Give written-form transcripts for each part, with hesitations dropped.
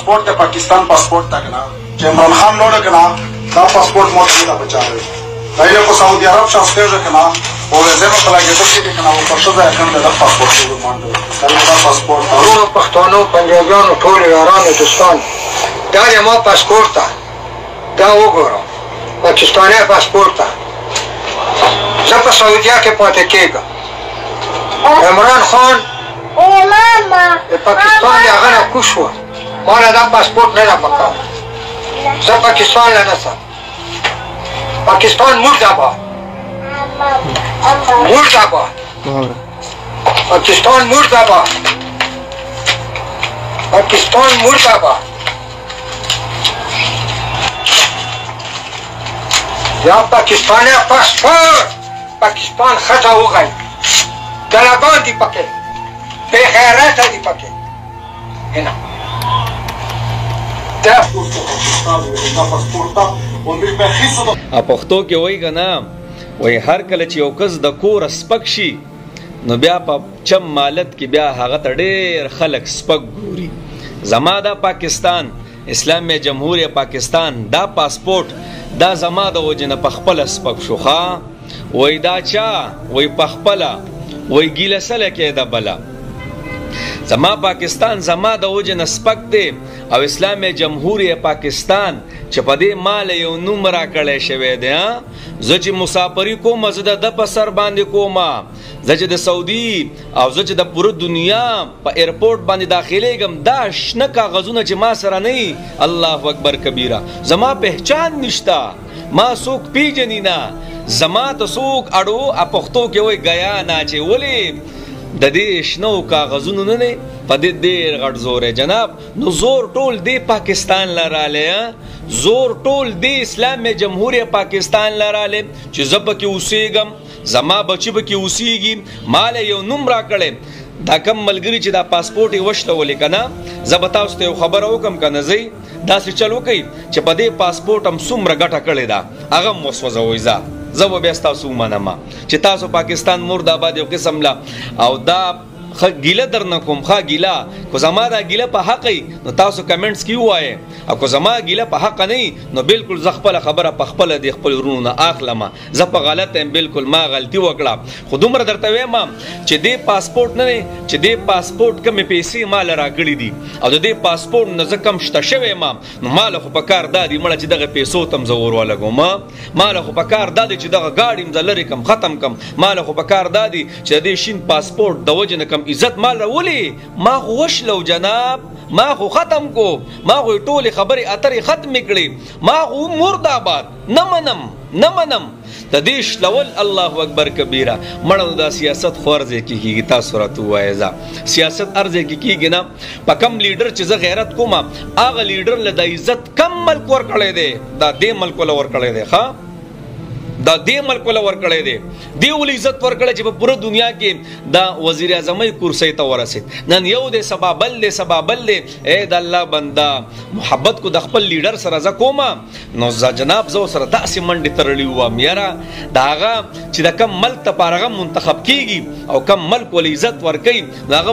پاسپورٹ ته پاکستان پاسپورٹ ته کنه چې عمران خان لوړ کنه دا پاسپورٹ مو ته بچاوي دا یو کو سعودي عرب شخص کنه او زمو په لګې ته کې کنه او په شوزه کنه دا پاسپورت ورمانډو دا پاسپورت ورو پښتونو پنجابیانو ټول یارانو دوستان دا یې ما پاسپورت دا وګورم پاکستاني پاسپورت زه په سعودیا کې پاتې کېږم عمران خان د پاکستان هغه نه کوش و ما له دا پاسپورت نه راپکاو زه پاکستان له نه سم پاکستان مرداباد مرداباد پاکستان مرداباد پاکستان مرداباد یا پاکستانی پاسپورت پاکستان خطا وغی طلبان دی پکې بے غیرته دی پکې هنا دا پښتو کې وایي که نه وایي هر کله چې یو کس د کوره سپک شي نو بیا په چم مالت کې بیا هغه ته ډېر خلک سپک ګوري زما دا پاکستان اسلامي جمهوریه پاکستان دا پاسپورت دا زما د وجې نه پخپله سپک شو ښه وایي دا چا وایي پخپله وایي ګیله سله کېده بله زما پاکستان زما د وجې نه سپک دی او اسلامي جمهوریه پاکستان چې په دې مال یو نوم راکړی شوی دی زه چې مسافري کوم زه د ده په سر باندې کوم زه چې د سعودي او زه چې د پوره دنیا په ایرپورټ باندې داخلیږم دا شنه کاغذونه چې ما سره نه الله اکبر کبیره زما پهچان نشته ما څوک پیژني نه زما ته څوک اړو پښتو کې وایي ګیا نه چې ولې د دې شنو کاغذونو نه دی په دې ډېر غټ زور دی جناب نو زور ټول دی پاکستان لرالی زور ټول دی اسلامي جمهوریه پاکستان لرالی چې زه پکې اوسېږم زما بچي پکې اوسېږي ما له یو نوم راکړی دا کم ملګري چې دا پاسپورټ یې وشلولې که نه زه به تاسو ته یو خبره وکړم که نه ځئ داسې چل وکئ چې په دې پاسپورټ هم څومره ګټه کړې ده هغه هم وسوځوئ زه به بیا ستاسو ومنم چې تاسو پاکستان مرداباد یو قسم له او دا ښه ګیله در نه کوم ښه ګیله که زما دا ګیله په حق نو تاسو کمنټس کې ووایئ او که زما ګیله په حق نه نو بالکل زه خپله خبره په خپله د خپل ورونو نه اخلم زه په غلط یم بالکل ما غلطي وکړه خو دومره درته وایم چې دې پاسپورټ نه دی چې دې پاسپورټ کمې پیسې ما له راکړي دي او د دې پاسپورټ نه زه کم شته شوی یم نو ما له خو په کار دا دی مړه چې دغه پیسو ته م زه ور ولګوم ما له خو په کار دا دی چې دغه ګاډي م زه لرې کم ختم کم ما له خو په کار دا دی چې د دې شین پاسپورټ د وجې نه کم عزت مال راولي ما خو وشلو جناب ما خو ختم کو ما خو ټولې خبرې اترې ختمې کړې ما خو مرداباد نه منم د دې شلول الله اکبر کبیره مړه دا سیاست خو هر ځای کې کېږي تاسو راته ووایئ سیاست هر ځای کې کېږي نه په کم لیډر چې زه غیرت کوم هغه لیډر له د عزت کم ملک ورکړی دی دا دې ملک له ورکړی دی ښه دا دې ملک له ورکړی دی دې ولې عزت ورکړی چې په پوره دنیا کې دا وزیر اعظمۍ کرسۍ ته ورسېد نن یو دی سبا بل دی ای د الله بنده محبت کو د خپل لیډر سره زه کوم نو جناب زه سره داسې منډې تړلي وم یاره د هغه چې د کم ملک دپاره هغه منتخب کیږي او کم ملک ولې عزت ورکوي نو هغه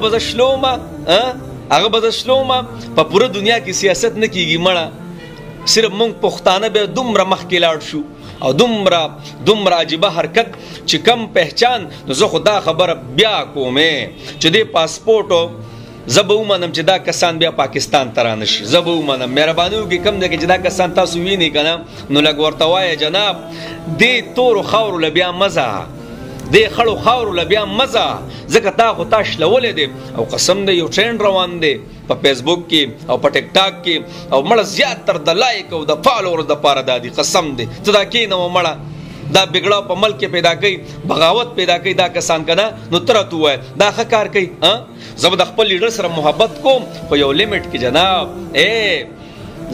به زه شلوم په پوره دنیا کې سیاست نه کیږي مړه صرف موږ پښتانه به دومره مخکې لاړ شو او دومره عجیبه حرکت چې کم پہچان نو زه خو دا خبره بیا کومې چې دې پاسپورټو زه به ومنم چې دا کسان بیا پاکستان ته رانشي زه به ومنم مهرباني وکړئ کم دی چې دا کسان تاسو وینئ که نه نو لږ ورته وایه جناب دې تورو خاورو له بیا مزه دې خړو خاورو له بیا مزه ځکه تا خو تا شلولی دی او قسم دی یو ټرینډ روان دی په فیسبوک کې او په ټیک ټاک کې او مړه زیات تر د لایک او د فالوورز دپاره دا دی قسم دی ته دا کښېنه مړه دا بګړه په ملک کې پیدا کوي بغاوت پیدا کوي دا کسان که نه نو ته راته ووایه دا ښه کار کوي زه به د خپل لیډر سره محبت کوم په یو لیمټ کې جناب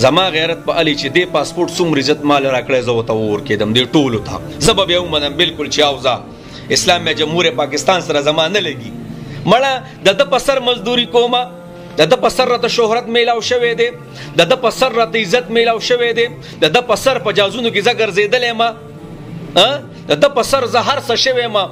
زما غیرت په علي چې دې پاسپورټ څومره عزت مال راکړی زه ورته ورکېدم دې ټولو ته زه به بیا ومنم بالکل چې اوزه اسلامي جمهوریه پاکستان سره زما نه لګي مړه د ده په سر مزدوري کومه د ده په سر راته شهرت میلاو شوی دی د ده په سر راته عزت میلاو شوی دی د ده په سر په جازونو کې زه ګرځېدلی یم د په سر زه هر څه شوی ما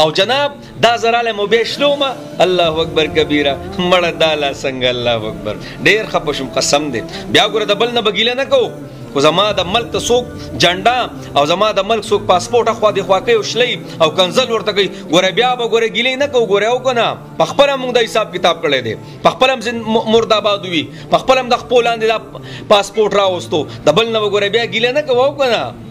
او جناب دا زراله مو به شلو ما الله اکبر کبیره مړه دالا څنګه الله اکبر ډیر خپه شم قسم دې بیا ګوره د بل نه بګیله نه کو خو زما د ملک ته څوک جنډا او زما د ملک څوک پاسپورټ اخوا دی خوا کوي او شلی او کنزل ورته کوي ګوره بیا به ګوره ګیلې نه کوو ګوره او که نه په خپله مونږ د حساب کتاب کړی دی په خپله هم مرداباد وي په خپله هم د خپو لاندې دا پاسپورټ راوستو د بل نه به ګوره بیا ګیله نه کوو او که نه